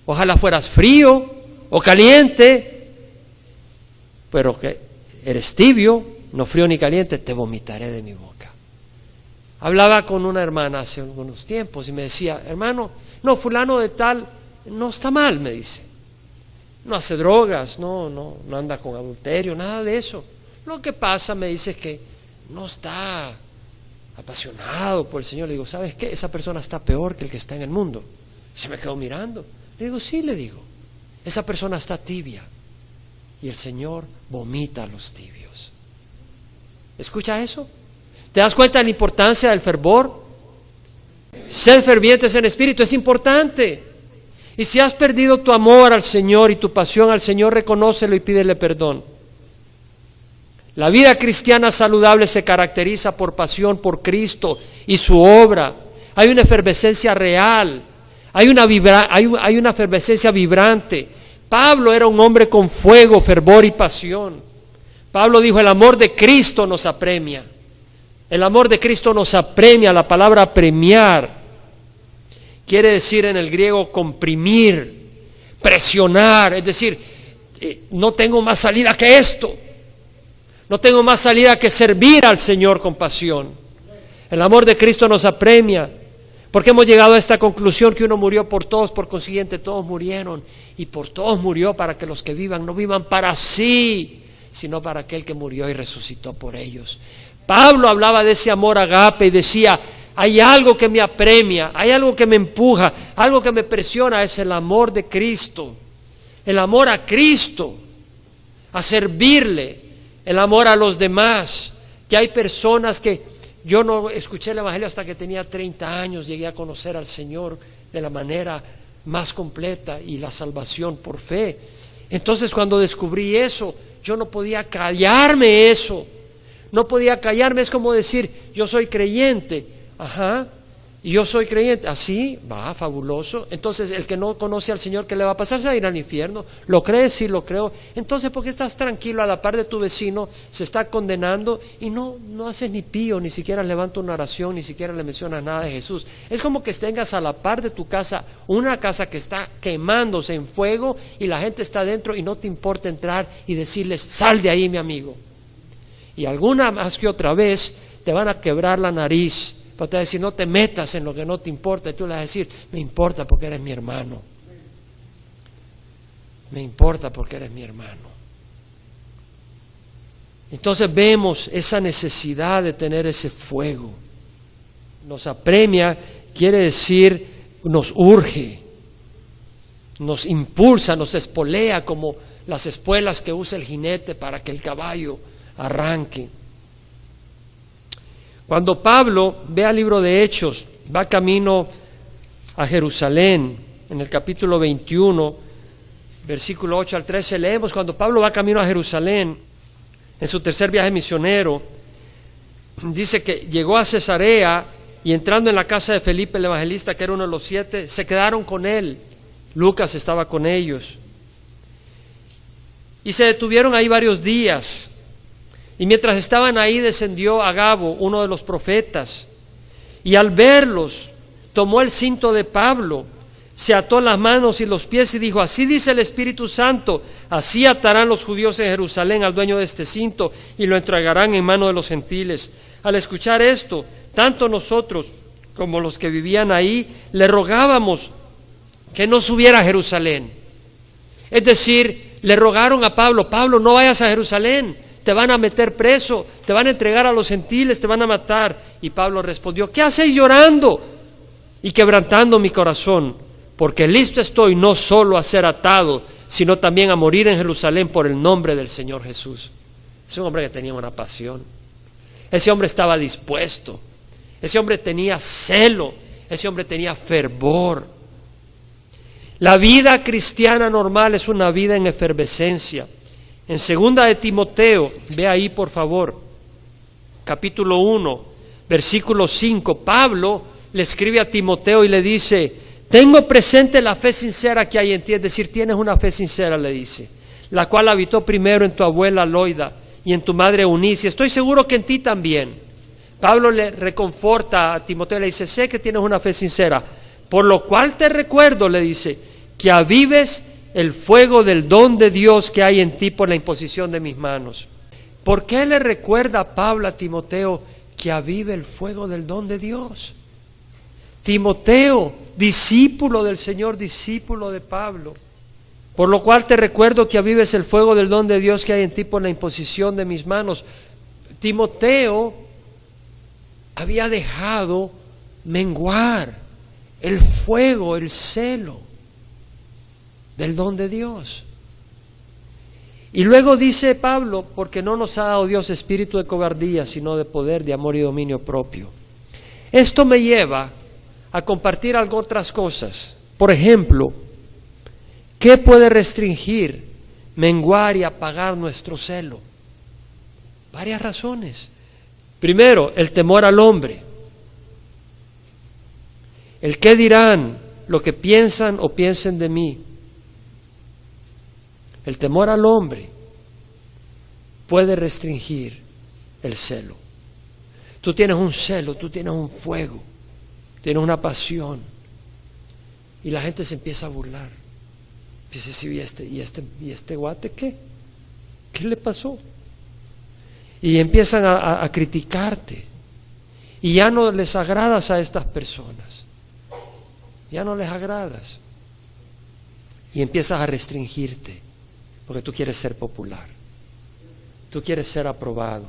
Ojalá fueras frío o caliente, pero que eres tibio, no frío ni caliente, te vomitaré de mi boca. Hablaba con una hermana hace unos tiempos y me decía: hermano, no, fulano de tal no está mal, me dice. No hace drogas, no anda con adulterio, nada de eso. Lo que pasa, me dice, es que no está apasionado por el Señor. Le digo: ¿sabes qué? Esa persona está peor que el que está en el mundo. Se me quedó mirando. Le digo: sí, le digo, esa persona está tibia y el Señor vomita a los tibios. ¿Escucha eso? ¿Te das cuenta de la importancia del fervor? Sed fervientes en espíritu, es importante. Y si has perdido tu amor al Señor y tu pasión al Señor, reconócelo y pídele perdón. La vida cristiana saludable se caracteriza por pasión por Cristo y su obra. Hay una efervescencia real, hay una efervescencia vibrante. Pablo era un hombre con fuego, fervor y pasión. Pablo dijo: el amor de Cristo nos apremia. El amor de Cristo nos apremia. La palabra apremiar quiere decir en el griego comprimir, presionar, es decir, no tengo más salida que esto. No tengo más salida que servir al Señor con pasión. El amor de Cristo nos apremia, porque hemos llegado a esta conclusión: que uno murió por todos, por consiguiente todos murieron, y por todos murió, para que los que vivan no vivan para sí, sino para aquel que murió y resucitó por ellos. Pablo hablaba de ese amor agape y decía: hay algo que me apremia, hay algo que me empuja, algo que me presiona. Es el amor de Cristo, el amor a Cristo, a servirle, el amor a los demás. Que hay personas que yo no escuché el Evangelio hasta que tenía 30 años, llegué a conocer al Señor de la manera más completa y la salvación por fe. Entonces, cuando descubrí eso, yo no podía callarme eso. No podía callarme. Es como decir: yo soy creyente. Ajá, y yo soy creyente. Así, va, fabuloso. Entonces, el que no conoce al Señor, ¿qué le va a pasar? Se va a ir al infierno. ¿Lo crees? Sí, lo creo. Entonces, ¿por qué estás tranquilo a la par de tu vecino? Se está condenando y no haces ni pío, ni siquiera levanta una oración, ni siquiera le mencionas nada de Jesús. Es como que tengas a la par de tu casa una casa que está quemándose en fuego y la gente está dentro y no te importa entrar y decirles: sal de ahí, mi amigo. Y alguna más que otra vez te van a quebrar la nariz. Pero te va a decir: no te metas en lo que no te importa. Y tú le vas a decir: me importa porque eres mi hermano. Me importa porque eres mi hermano. Entonces vemos esa necesidad de tener ese fuego. Nos apremia, quiere decir, nos urge, nos impulsa, nos espolea, como las espuelas que usa el jinete para que el caballo arranque. Cuando Pablo, vea el libro de Hechos, va camino a Jerusalén, en el capítulo 21, versículo 8 al 13, leemos: cuando Pablo va camino a Jerusalén, en su tercer viaje misionero, dice que llegó a Cesarea y entrando en la casa de Felipe el evangelista, que era uno de los 7, se quedaron con él. Lucas estaba con ellos. Y se detuvieron ahí varios días. Y mientras estaban ahí, descendió Agabo, uno de los profetas, y al verlos tomó el cinto de Pablo, se ató las manos y los pies y dijo: así dice el Espíritu Santo, así atarán los judíos en Jerusalén al dueño de este cinto y lo entregarán en mano de los gentiles. Al escuchar esto, tanto nosotros como los que vivían ahí le rogábamos que no subiera a Jerusalén. Es decir, le rogaron a Pablo: Pablo, no vayas a Jerusalén, te van a meter preso, te van a entregar a los gentiles, te van a matar. Y Pablo respondió: ¿qué hacéis llorando y quebrantando mi corazón? Porque listo estoy no solo a ser atado, sino también a morir en Jerusalén por el nombre del Señor Jesús. Es un hombre que tenía una pasión. Ese hombre estaba dispuesto. Ese hombre tenía celo. Ese hombre tenía fervor. La vida cristiana normal es una vida en efervescencia. En 2 de Timoteo, ve ahí por favor, capítulo 1, versículo 5, Pablo le escribe a Timoteo y le dice: tengo presente la fe sincera que hay en ti, es decir, tienes una fe sincera, le dice, la cual habitó primero en tu abuela Loida y en tu madre Eunice, estoy seguro que en ti también. Pablo le reconforta a Timoteo y le dice: sé que tienes una fe sincera, por lo cual te recuerdo, le dice, que avives el fuego del don de Dios que hay en ti por la imposición de mis manos. ¿Por qué le recuerda Pablo a Timoteo que avive el fuego del don de Dios? Timoteo, discípulo del Señor, discípulo de Pablo. Por lo cual te recuerdo que avives el fuego del don de Dios que hay en ti por la imposición de mis manos. Timoteo había dejado menguar el fuego, el celo del don de Dios. Y luego dice Pablo: porque no nos ha dado Dios espíritu de cobardía, sino de poder, de amor y dominio propio. Esto me lleva a compartir algo otras cosas. Por ejemplo, ¿qué puede restringir, menguar y apagar nuestro celo? Varias razones. Primero, el temor al hombre. El qué dirán, lo que piensan o piensen de mí. El temor al hombre puede restringir el celo. Tú tienes un celo, tú tienes un fuego, tienes una pasión, y la gente se empieza a burlar. Dice: sí, ¿y este guate qué? ¿Qué le pasó? Y empiezan a criticarte, y ya no les agradas a estas personas, ya no les agradas, y empiezas a restringirte. Porque tú quieres ser popular, tú quieres ser aprobado,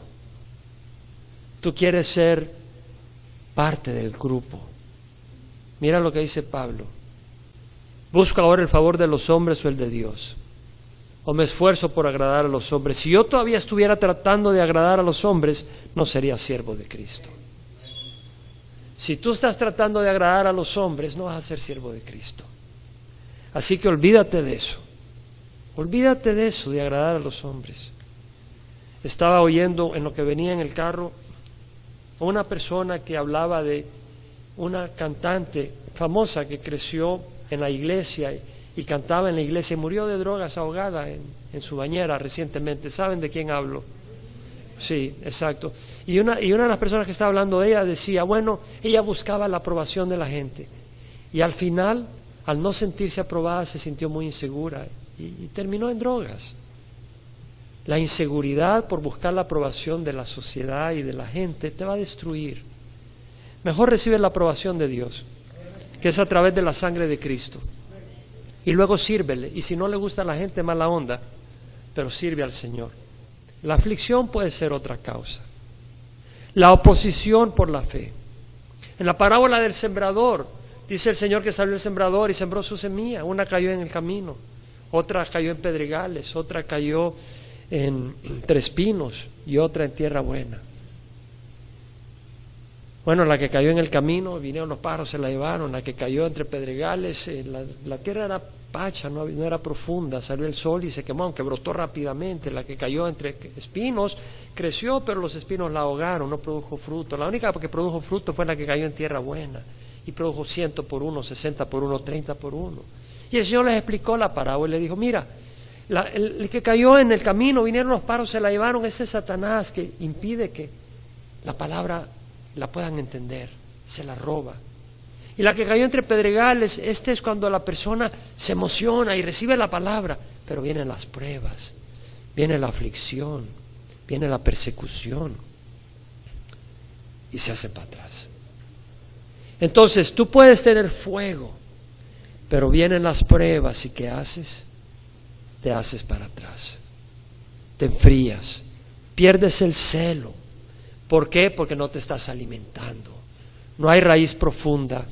tú quieres ser parte del grupo. Mira lo que dice Pablo: busco ahora el favor de los hombres o el de Dios, o me esfuerzo por agradar a los hombres. Si yo todavía estuviera tratando de agradar a los hombres, no sería siervo de Cristo. Si tú estás tratando de agradar a los hombres, no vas a ser siervo de Cristo. Así que olvídate de eso. Olvídate de eso, de agradar a los hombres. Estaba oyendo en lo que venía en el carro a una persona que hablaba de una cantante famosa que creció en la iglesia y cantaba en la iglesia y murió de drogas ahogada en su bañera recientemente. ¿Saben de quién hablo? Sí, exacto. Y una de las personas que estaba hablando de ella decía: bueno, ella buscaba la aprobación de la gente, y al final, al no sentirse aprobada, se sintió muy insegura y terminó en drogas. La inseguridad por buscar la aprobación de la sociedad y de la gente te va a destruir. Mejor recibe la aprobación de Dios, que es a través de la sangre de Cristo, y luego sírvele. Y si no le gusta a la gente, mala onda, pero sirve al Señor. La aflicción puede ser otra causa. La oposición por la fe. En la parábola del sembrador, dice el Señor que salió el sembrador y sembró su semilla. Una cayó en el camino, otra cayó en pedregales, otra cayó entre espinos y otra en tierra buena. Bueno, la que cayó en el camino, vinieron los pájaros, se la llevaron. La que cayó entre pedregales, la tierra era pacha, no era profunda, salió el sol y se quemó, aunque brotó rápidamente. La que cayó entre espinos creció, pero los espinos la ahogaron, no produjo fruto. La única que produjo fruto fue la que cayó en tierra buena, y produjo 100 por 1, 60 por 1, 30 por 1. Y el Señor les explicó la parábola y le dijo: mira, el que cayó en el camino, vinieron los pájaros, se la llevaron. Ese Satanás que impide que la palabra la puedan entender, se la roba. Y la que cayó entre pedregales, es cuando la persona se emociona y recibe la palabra, pero vienen las pruebas, viene la aflicción, viene la persecución, y se hace para atrás. Entonces tú puedes tener fuego, pero vienen las pruebas, y ¿qué haces? Te haces para atrás, te enfrías, pierdes el celo. ¿Por qué? Porque no te estás alimentando. No hay raíz profunda.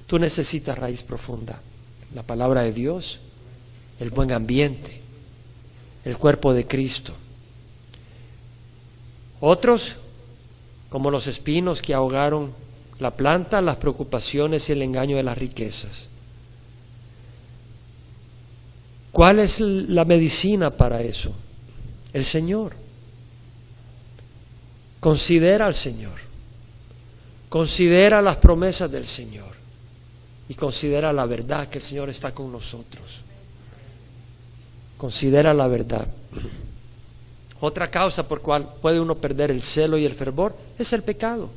Tú necesitas raíz profunda. La palabra de Dios, el buen ambiente, el cuerpo de Cristo. Otros, como los espinos que ahogaron la planta, las preocupaciones y el engaño de las riquezas. ¿Cuál es la medicina para eso? El Señor. Considera al Señor. Considera las promesas del Señor. Y considera la verdad que el Señor está con nosotros. Considera la verdad. Otra causa por cual puede uno perder el celo y el fervor es el pecado.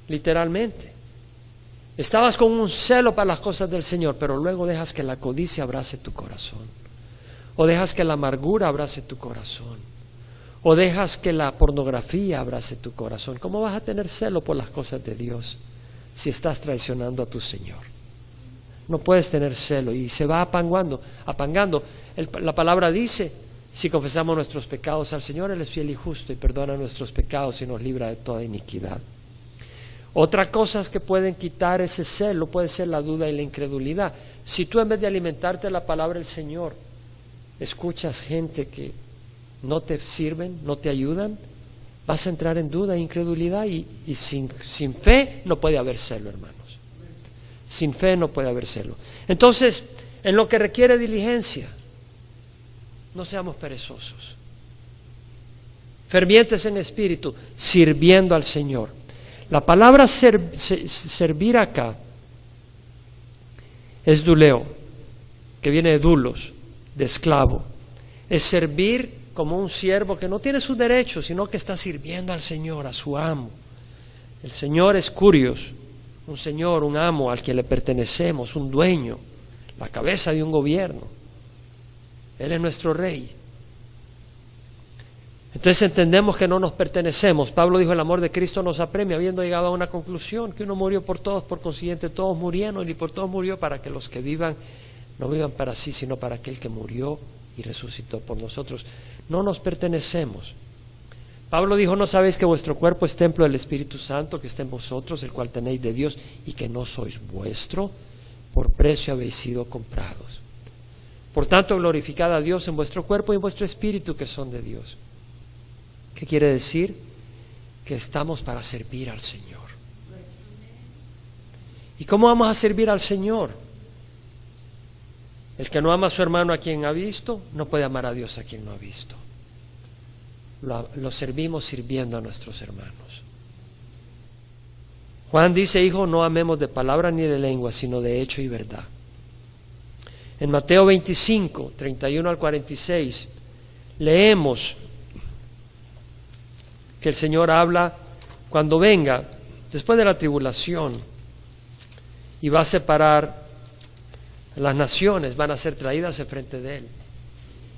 Literalmente. Estabas con un celo para las cosas del Señor, pero luego dejas que la codicia abrace tu corazón. O dejas que la amargura abrace tu corazón. O dejas que la pornografía abrace tu corazón. ¿Cómo vas a tener celo por las cosas de Dios si estás traicionando a tu Señor? No puedes tener celo y se va apagando. La palabra dice, si confesamos nuestros pecados al Señor, Él es fiel y justo y perdona nuestros pecados y nos libra de toda iniquidad. Otra cosa que pueden quitar ese celo puede ser la duda y la incredulidad. Si tú en vez de alimentarte de la palabra del Señor, escuchas gente que no te sirven, no te ayudan, vas a entrar en duda e incredulidad y sin fe no puede haber celo, hermanos. Sin fe no puede haber celo. Entonces, en lo que requiere diligencia, no seamos perezosos. Fervientes en espíritu, sirviendo al Señor. La palabra servir acá es duleo, que viene de dulos, de esclavo. Es servir como un siervo que no tiene sus derechos, sino que está sirviendo al Señor, a su amo. El Señor es Curios, un señor, un amo al que le pertenecemos, un dueño, la cabeza de un gobierno. Él es nuestro rey. Entonces entendemos que no nos pertenecemos. Pablo dijo, el amor de Cristo nos apremia, habiendo llegado a una conclusión, que uno murió por todos, por consiguiente todos murieron, y por todos murió para que los que vivan, no vivan para sí, sino para aquel que murió y resucitó por nosotros. No nos pertenecemos. Pablo dijo, ¿no sabéis que vuestro cuerpo es templo del Espíritu Santo, que está en vosotros, el cual tenéis de Dios, y que no sois vuestro? Por precio habéis sido comprados. Por tanto, glorificad a Dios en vuestro cuerpo y en vuestro espíritu, que son de Dios. ¿Qué quiere decir? Que estamos para servir al Señor. ¿Y cómo vamos a servir al Señor? El que no ama a su hermano a quien ha visto, no puede amar a Dios a quien no ha visto. Lo servimos sirviendo a nuestros hermanos. Juan dice, hijo, no amemos de palabra ni de lengua, sino de hecho y verdad. En Mateo 25, 31 al 46, leemos que el Señor habla cuando venga, después de la tribulación, y va a separar las naciones, van a ser traídas enfrente de Él,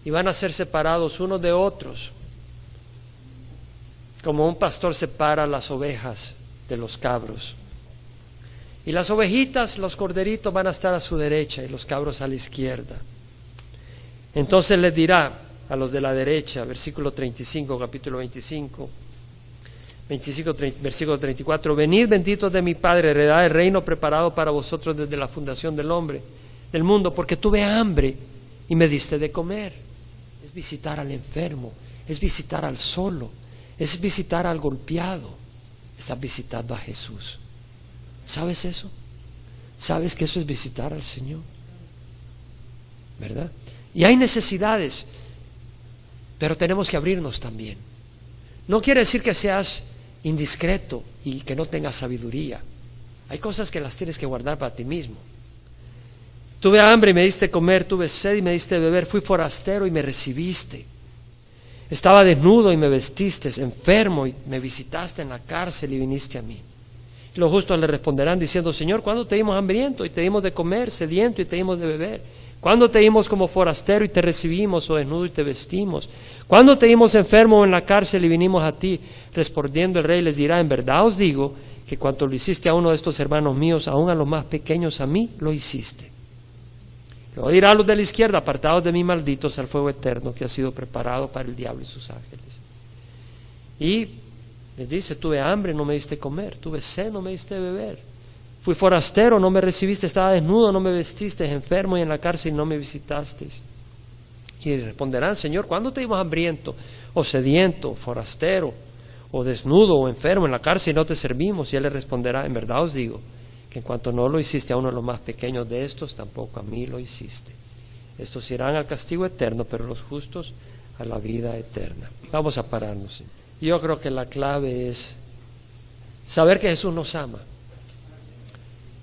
y van a ser separados unos de otros, como un pastor separa las ovejas de los cabros. Y las ovejitas, los corderitos van a estar a su derecha y los cabros a la izquierda. Entonces les dirá a los de la derecha, versículo 35, capítulo 25, versículo 34, venid benditos de mi Padre, heredad el reino preparado para vosotros desde la fundación del mundo, porque tuve hambre y me diste de comer. Es visitar al enfermo, es visitar al solo, es visitar al golpeado. Estás visitando a Jesús. ¿Sabes eso? ¿Sabes que eso es visitar al Señor? ¿Verdad? Y hay necesidades, pero tenemos que abrirnos también. No quiere decir que seas indiscreto y que no tengas sabiduría. Hay cosas que las tienes que guardar para ti mismo. Tuve hambre y me diste comer, tuve sed y me diste beber, fui forastero y me recibiste. Estaba desnudo y me vestiste, enfermo y me visitaste en la cárcel y viniste a mí. Y los justos le responderán diciendo, Señor, ¿cuándo te dimos hambriento y te dimos de comer, sediento y te dimos de beber? ¿Cuándo te dimos como forastero y te recibimos, o desnudo y te vestimos? ¿Cuándo te dimos enfermo en la cárcel y vinimos a ti? Respondiendo el rey les dirá, en verdad os digo que cuanto lo hiciste a uno de estos hermanos míos, aun a los más pequeños, a mí lo hiciste. Luego dirá a los de la izquierda, apartados de mí, malditos, al fuego eterno que ha sido preparado para el diablo y sus ángeles. Y les dice, tuve hambre, no me diste comer, tuve sed, no me diste beber, Fui forastero, no me recibiste, estaba desnudo, no me vestiste, enfermo y en la cárcel no me visitaste. Y responderán, Señor, ¿cuándo te vimos hambriento, o sediento, o forastero, o desnudo, o enfermo en la cárcel y no te servimos? Y Él le responderá, en verdad os digo, que en cuanto no lo hiciste a uno de los más pequeños de estos, tampoco a mí lo hiciste. Estos irán al castigo eterno, pero los justos a la vida eterna. Vamos a pararnos. Yo creo que la clave es saber que Jesús nos ama.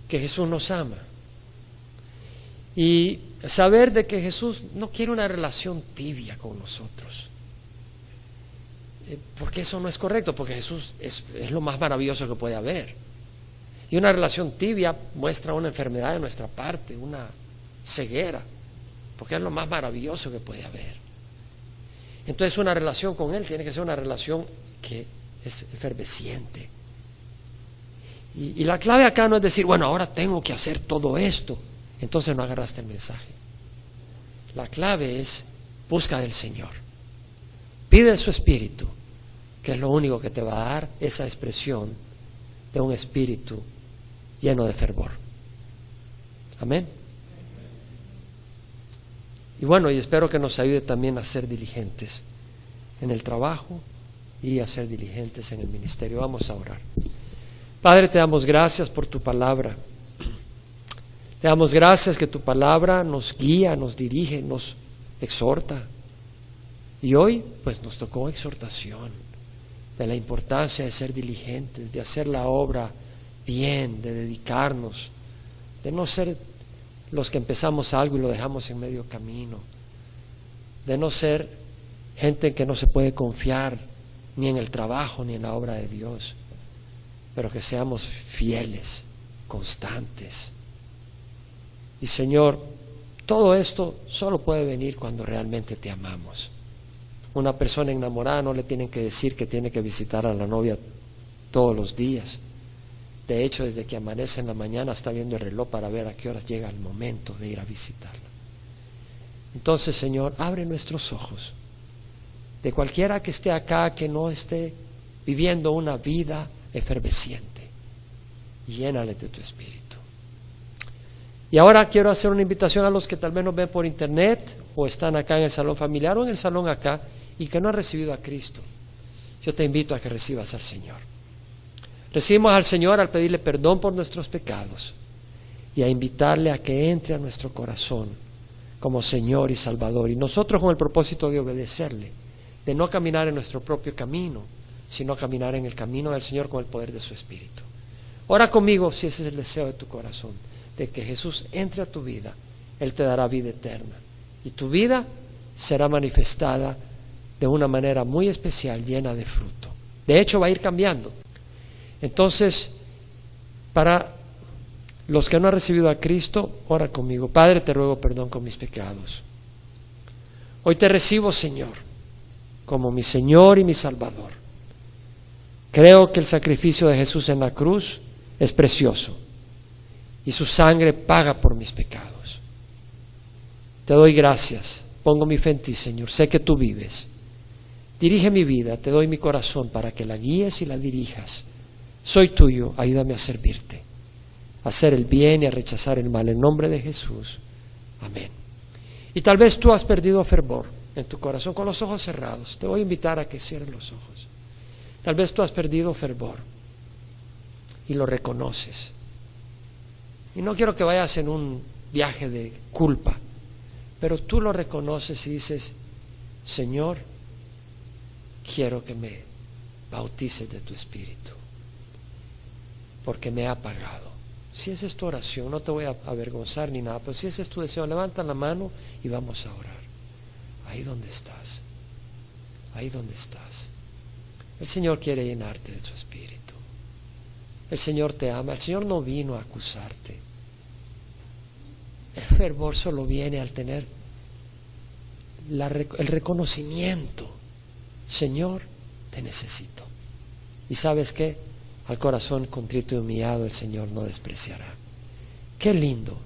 Que Jesús nos ama. Y saber de que Jesús no quiere una relación tibia con nosotros. Porque eso no es correcto, porque Jesús es lo más maravilloso que puede haber. Y una relación tibia muestra una enfermedad de nuestra parte, una ceguera, porque es lo más maravilloso que puede haber. Entonces una relación con Él tiene que ser una relación que es efervesciente. Y la clave acá no es decir, bueno, ahora tengo que hacer todo esto, entonces no agarraste el mensaje. La clave es, busca del Señor. Pide su Espíritu, que es lo único que te va a dar esa expresión de un espíritu lleno de fervor. Amén. Y bueno, y espero que nos ayude también a ser diligentes en el trabajo y a ser diligentes en el ministerio. Vamos a orar. Padre, te damos gracias por tu palabra. Te damos gracias que tu palabra nos guía, nos dirige, nos exhorta. Y hoy, pues nos tocó exhortación de la importancia de ser diligentes, de hacer la obra bien, de dedicarnos, de no ser los que empezamos algo y lo dejamos en medio camino, de no ser gente en que no se puede confiar ni en el trabajo ni en la obra de Dios, pero que seamos fieles, constantes. Y Señor, todo esto solo puede venir cuando realmente te amamos. Una persona enamorada no le tienen que decir que tiene que visitar a la novia todos los días. De hecho, desde que amanece en la mañana está viendo el reloj para ver a qué horas llega el momento de ir a visitarla. Entonces, Señor, abre nuestros ojos. De cualquiera que esté acá, que no esté viviendo una vida efervesciente, llénale de tu Espíritu. Y ahora quiero hacer una invitación a los que tal vez nos ven por internet o están acá en el salón familiar o en el salón acá y que no han recibido a Cristo. Yo te invito a que recibas al Señor. Recibimos al Señor al pedirle perdón por nuestros pecados y a invitarle a que entre a nuestro corazón como Señor y Salvador. Y nosotros con el propósito de obedecerle, de no caminar en nuestro propio camino, sino caminar en el camino del Señor con el poder de su Espíritu. Ora conmigo si ese es el deseo de tu corazón, de que Jesús entre a tu vida. Él te dará vida eterna y tu vida será manifestada de una manera muy especial, llena de fruto. De hecho, va a ir cambiando. Entonces, para los que no han recibido a Cristo, ora conmigo. Padre, te ruego perdón con mis pecados. Hoy te recibo, Señor, como mi Señor y mi Salvador. Creo que el sacrificio de Jesús en la cruz es precioso y su sangre paga por mis pecados. Te doy gracias, pongo mi fe en ti, Señor, sé que tú vives. Dirige mi vida, te doy mi corazón para que la guíes y la dirijas. Soy tuyo, ayúdame a servirte, a hacer el bien y a rechazar el mal, en nombre de Jesús. Amén. Y tal vez tú has perdido fervor en tu corazón con los ojos cerrados. Te voy a invitar a que cierres los ojos. Tal vez tú has perdido fervor y lo reconoces. Y no quiero que vayas en un viaje de culpa, pero tú lo reconoces y dices, Señor, quiero que me bautices de tu Espíritu, porque me ha pagado. Si esa es tu oración, no te voy a avergonzar ni nada, pero si ese es tu deseo, levanta la mano y vamos a orar. Ahí donde estás, ahí donde estás. El Señor quiere llenarte de su Espíritu. El Señor te ama. El Señor no vino a acusarte. El fervor solo viene al tener el reconocimiento. Señor, te necesito. ¿Y sabes qué? Al corazón contrito y humillado el Señor no despreciará. Qué lindo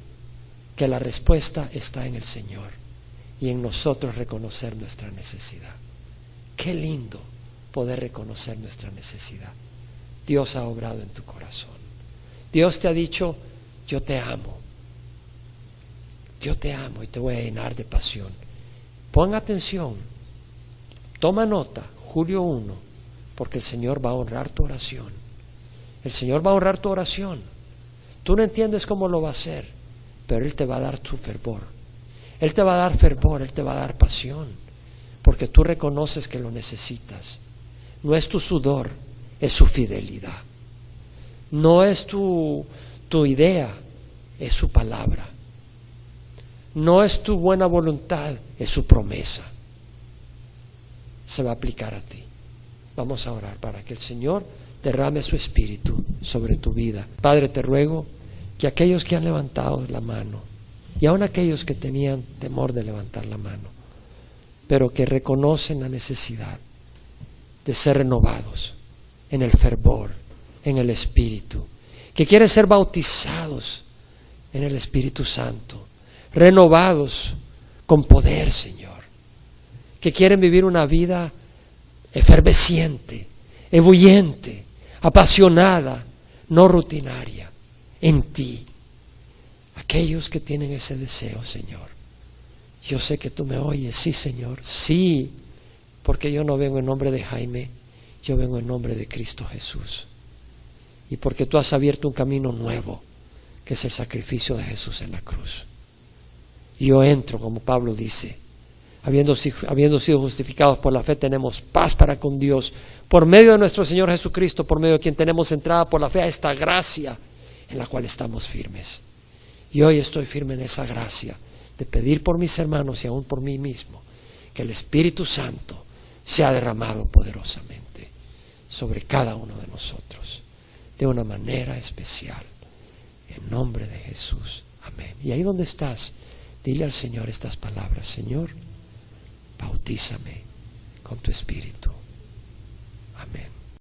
que la respuesta está en el Señor y en nosotros reconocer nuestra necesidad. Qué lindo poder reconocer nuestra necesidad. Dios ha obrado en tu corazón. Dios te ha dicho, yo te amo y te voy a llenar de pasión. Pon atención, toma nota, julio 1, porque el Señor va a honrar tu oración. El Señor va a honrar tu oración. Tú no entiendes cómo lo va a hacer, pero Él te va a dar su fervor. Él te va a dar fervor, Él te va a dar pasión, porque tú reconoces que lo necesitas. No es tu sudor, es su fidelidad. No es tu idea, es su palabra. No es tu buena voluntad, es su promesa. Se va a aplicar a ti. Vamos a orar para que el Señor derrame su espíritu sobre tu vida. Padre, te ruego que aquellos que han levantado la mano, y aun aquellos que tenían temor de levantar la mano, pero que reconocen la necesidad de ser renovados en el fervor, en el Espíritu, que quieren ser bautizados en el Espíritu Santo, renovados con poder, Señor, que quieren vivir una vida efervesciente, ebulliente, apasionada, no rutinaria, en ti. Aquellos que tienen ese deseo, Señor, yo sé que tú me oyes, sí, Señor, sí, porque yo no vengo en nombre de Jaime, yo vengo en nombre de Cristo Jesús, y porque tú has abierto un camino nuevo, que es el sacrificio de Jesús en la cruz. Y yo entro, como Pablo dice, habiendo sido justificados por la fe, tenemos paz para con Dios, por medio de nuestro Señor Jesucristo, por medio de quien tenemos entrada por la fe a esta gracia en la cual estamos firmes. Y hoy estoy firme en esa gracia de pedir por mis hermanos y aún por mí mismo, que el Espíritu Santo sea derramado poderosamente sobre cada uno de nosotros, de una manera especial, en nombre de Jesús. Amén. Y ahí donde estás, dile al Señor estas palabras: Señor, bautízame con tu Espíritu. Amén.